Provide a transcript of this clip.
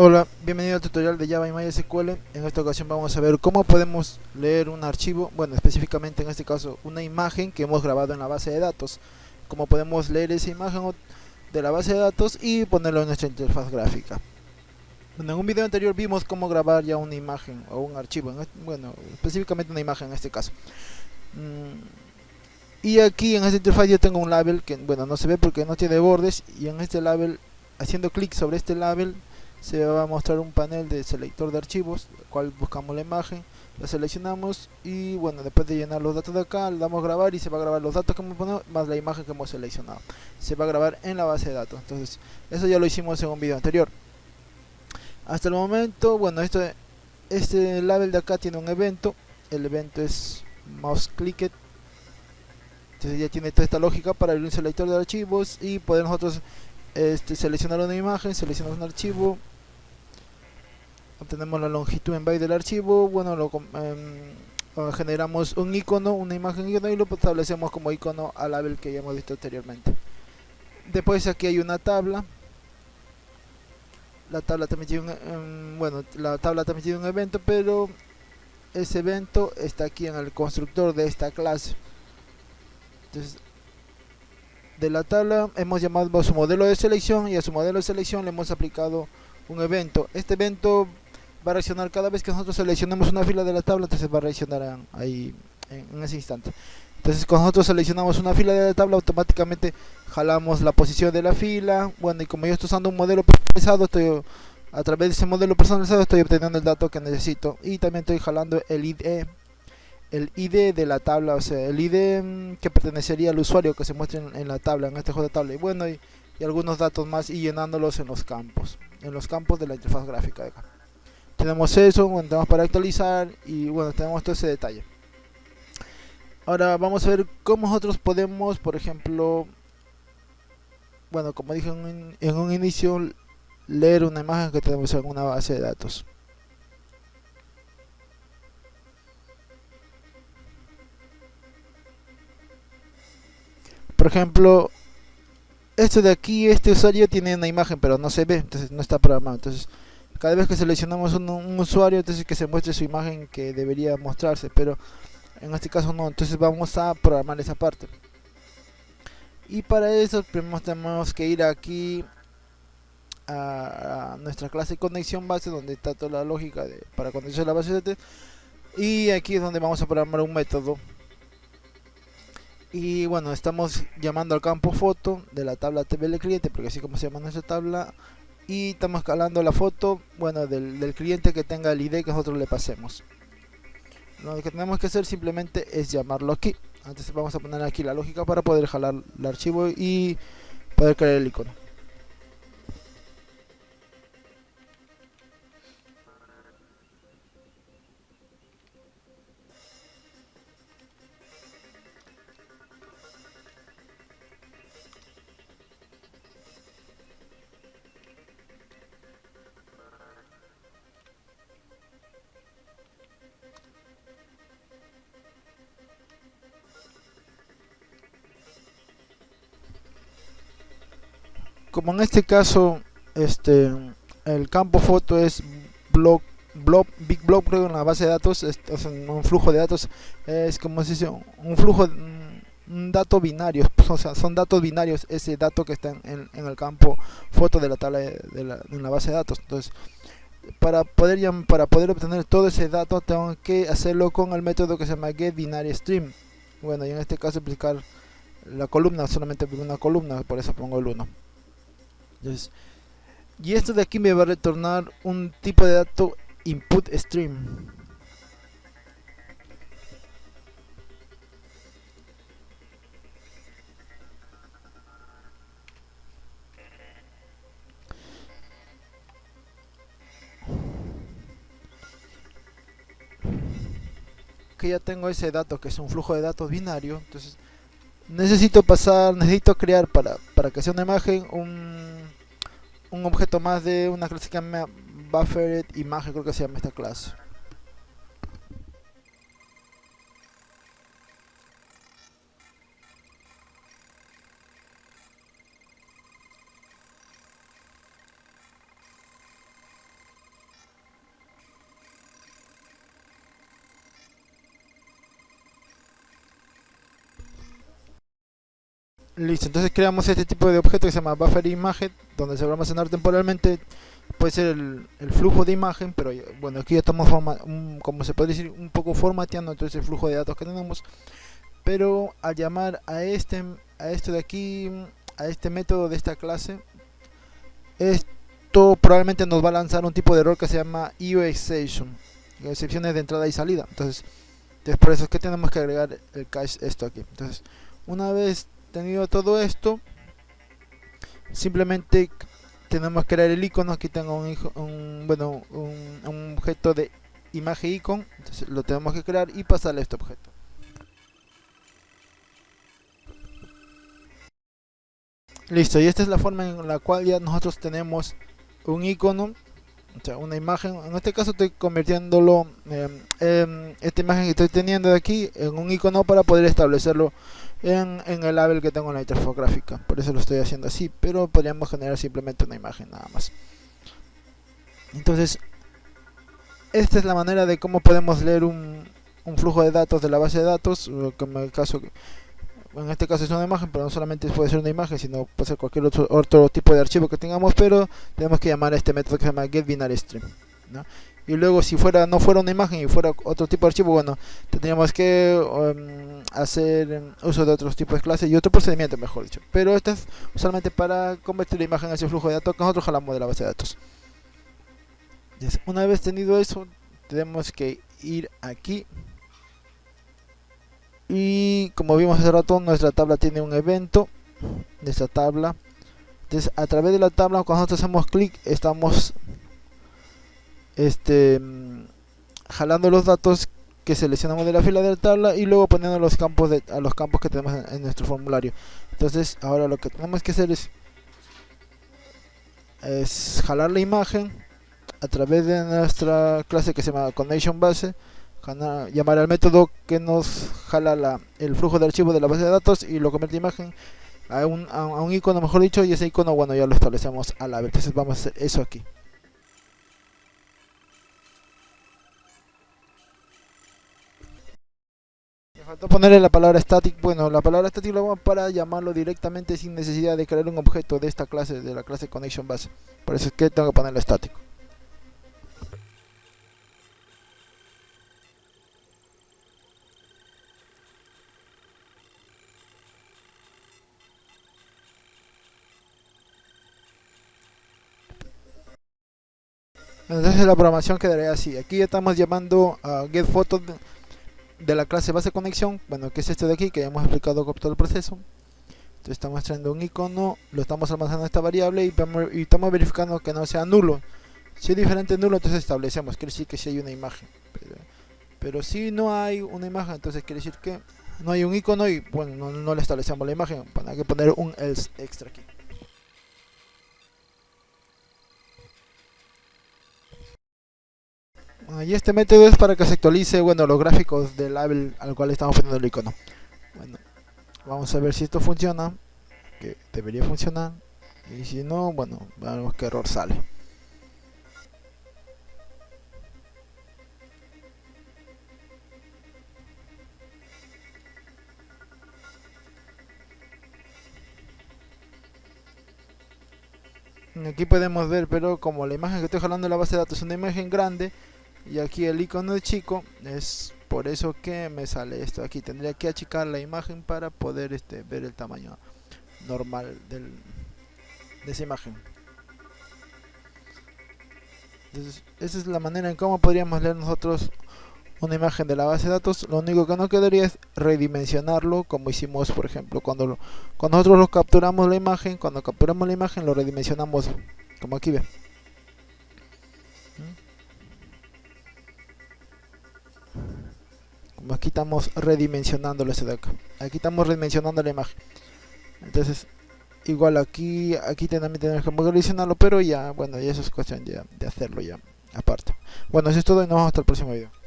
Hola, bienvenido al tutorial de Java y MySQL. En esta ocasión vamos a ver cómo podemos leer un archivo, bueno, específicamente en este caso una imagen que hemos grabado en la base de datos. Cómo podemos leer esa imagen de la base de datos y ponerlo en nuestra interfaz gráfica. Bueno, en un video anterior vimos cómo grabar ya una imagen o un archivo, bueno, específicamente una imagen en este caso. Y aquí en esta interfaz yo tengo un label que, bueno, no se ve porque no tiene bordes, y en este label, haciendo clic sobre este label, se va a mostrar un panel de selector de archivos, el cual buscamos la imagen, la seleccionamos y bueno, después de llenar los datos de acá, le damos grabar y se va a grabar los datos que hemos puesto más la imagen que hemos seleccionado. Se va a grabar en la base de datos. Entonces, eso ya lo hicimos en un video anterior. Hasta el momento, bueno, este label de acá tiene un evento. El evento es mouse clicked. Entonces ya tiene toda esta lógica para abrir un selector de archivos y poder nosotros seleccionar una imagen, seleccionamos un archivo, obtenemos la longitud en byte del archivo, bueno, generamos un icono, una imagen icono, y lo establecemos como icono al label que ya hemos visto anteriormente. Después aquí hay una tabla. La tabla también tiene la tabla también tiene un evento, pero ese evento está aquí en el constructor de esta clase. Entonces, de la tabla hemos llamado a su modelo de selección, y a su modelo de selección le hemos aplicado un evento. Este evento va a reaccionar cada vez que nosotros seleccionemos una fila de la tabla. Entonces va a reaccionar ahí en ese instante. Entonces cuando nosotros seleccionamos una fila de la tabla, automáticamente jalamos la posición de la fila. Bueno, y como yo estoy usando un modelo personalizado, a través de ese modelo personalizado estoy obteniendo el dato que necesito, y también estoy jalando el ID de la tabla, o sea, el ID que pertenecería al usuario que se muestra en la tabla, en este juego de tabla, y bueno, y algunos datos más, y llenándolos en los campos de la interfaz gráfica de acá. Tenemos eso, bueno, tenemos para actualizar, y bueno, tenemos todo ese detalle. Ahora vamos a ver cómo nosotros podemos, por ejemplo, bueno, como dije en un inicio, leer una imagen que tenemos en una base de datos. Por ejemplo, esto de aquí, este usuario tiene una imagen pero no se ve, entonces no está programado. Entonces cada vez que seleccionamos un usuario, entonces que se muestre su imagen que debería mostrarse, pero en este caso no. Entonces vamos a programar esa parte, y para eso primero tenemos que ir aquí a nuestra clase de conexión base, donde está toda la lógica para conectar la base de datos, y aquí es donde vamos a programar un método. Y bueno, estamos llamando al campo foto de la tabla TBL cliente, porque así como se llama nuestra tabla, y estamos escalando la foto, bueno, del cliente que tenga el ID que nosotros le pasemos. Lo que tenemos que hacer simplemente es llamarlo aquí. Entonces vamos a poner aquí la lógica para poder jalar el archivo y poder crear el icono. Como en este caso, el campo foto es big blob, creo, en la base de datos, es un flujo de datos, es como se dice, un flujo, un dato binario, o sea, son datos binarios ese dato que está en el campo foto de la tabla en la base de datos. Entonces, para poder obtener todo ese dato, tengo que hacerlo con el método que se llama getBinaryStream. Bueno, y en este caso aplicar la columna, solamente por una columna, por eso pongo el 1. Entonces, y esto de aquí me va a retornar un tipo de dato input stream, que ya tengo ese dato que es un flujo de datos binario. Entonces necesito crear para que sea una imagen, un objeto más de una clase que se llama buffered imagen, creo que se llama esta clase. Listo, entonces creamos este tipo de objeto que se llama buffer imagen, donde se va a almacenar temporalmente. Puede ser el flujo de imagen, pero bueno, aquí ya estamos como se puede decir, un poco formateando entonces el flujo de datos que tenemos. Pero al llamar a esto de aquí, a este método de esta clase, esto probablemente nos va a lanzar un tipo de error que se llama exception, excepciones de entrada y salida. Entonces por eso es que tenemos que agregar el cache esto aquí. Entonces, una vez tenido todo esto, simplemente tenemos que crear el icono. Aquí tengo un objeto de imagen icon, entonces lo tenemos que crear y pasarle a este objeto. Listo, y esta es la forma en la cual ya nosotros tenemos un icono, o sea, una imagen. En este caso estoy convirtiéndolo, esta imagen que estoy teniendo de aquí, en un icono para poder establecerlo en el label que tengo en la interfaz gráfica. Por eso lo estoy haciendo así, pero podríamos generar simplemente una imagen nada más. Entonces, esta es la manera de cómo podemos leer un flujo de datos de la base de datos, como en este caso es una imagen, pero no solamente puede ser una imagen, sino puede ser cualquier otro tipo de archivo que tengamos, pero tenemos que llamar a este método que se llama getBinaryString, ¿no? Y luego si no fuera una imagen y fuera otro tipo de archivo, bueno, tendríamos que hacer uso de otros tipos de clases y otro procedimiento, mejor dicho. Pero esto es usualmente para convertir la imagen a ese flujo de datos que nosotros jalamos de la base de datos. Una vez tenido eso, tenemos que ir aquí. Y como vimos hace rato, nuestra tabla tiene un evento de esta tabla. Entonces a través de la tabla, cuando nosotros hacemos clic, estamos jalando los datos que seleccionamos de la fila de la tabla y luego poniendo los campos a los campos que tenemos en nuestro formulario. Entonces ahora lo que tenemos que hacer es jalar la imagen a través de nuestra clase que se llama ConnectionBase, llamar al método que nos jala el flujo de archivos de la base de datos y lo convierte en imagen a un icono, mejor dicho, y ese icono, bueno, ya lo establecemos a la vez. Entonces vamos a hacer eso aquí. Me faltó ponerle la palabra static. Bueno, la palabra static lo vamos para llamarlo directamente sin necesidad de crear un objeto de esta clase, de la clase ConnectionBase. Por eso es que tengo que ponerle estático. Entonces la programación quedaría así. Aquí ya estamos llamando a getPhoto de la clase base conexión, bueno, que es este de aquí que ya hemos explicado con todo el proceso. Entonces estamos trayendo un icono, lo estamos almacenando en esta variable y estamos verificando que no sea nulo. Si es diferente nulo, entonces establecemos, quiere decir que sí hay una imagen. Pero si no hay una imagen, entonces quiere decir que no hay un icono y bueno, no le establecemos la imagen. Bueno, hay que poner un else extra aquí. Y este método es para que se actualice, bueno, los gráficos del label al cual estamos poniendo el icono. Bueno, vamos a ver si esto funciona, que debería funcionar. Y si no, bueno, veamos qué error sale. Aquí podemos ver, pero como la imagen que estoy jalando de la base de datos es una imagen grande y aquí el icono de chico, es por eso que me sale esto aquí. Tendría que achicar la imagen para poder ver el tamaño normal de esa imagen. Entonces, esa es la manera en cómo podríamos leer nosotros una imagen de la base de datos. Lo único que no quedaría es redimensionarlo, como hicimos por ejemplo cuando nosotros lo capturamos la imagen. Cuando capturamos la imagen lo redimensionamos, como aquí ven. Como aquí estamos redimensionándolo ese de acá. Aquí estamos redimensionando la imagen. Entonces igual aquí también tenemos que redimensionarlo, pero ya bueno, ya eso es cuestión de hacerlo ya aparte. Bueno, eso es todo y nos vemos hasta el próximo video.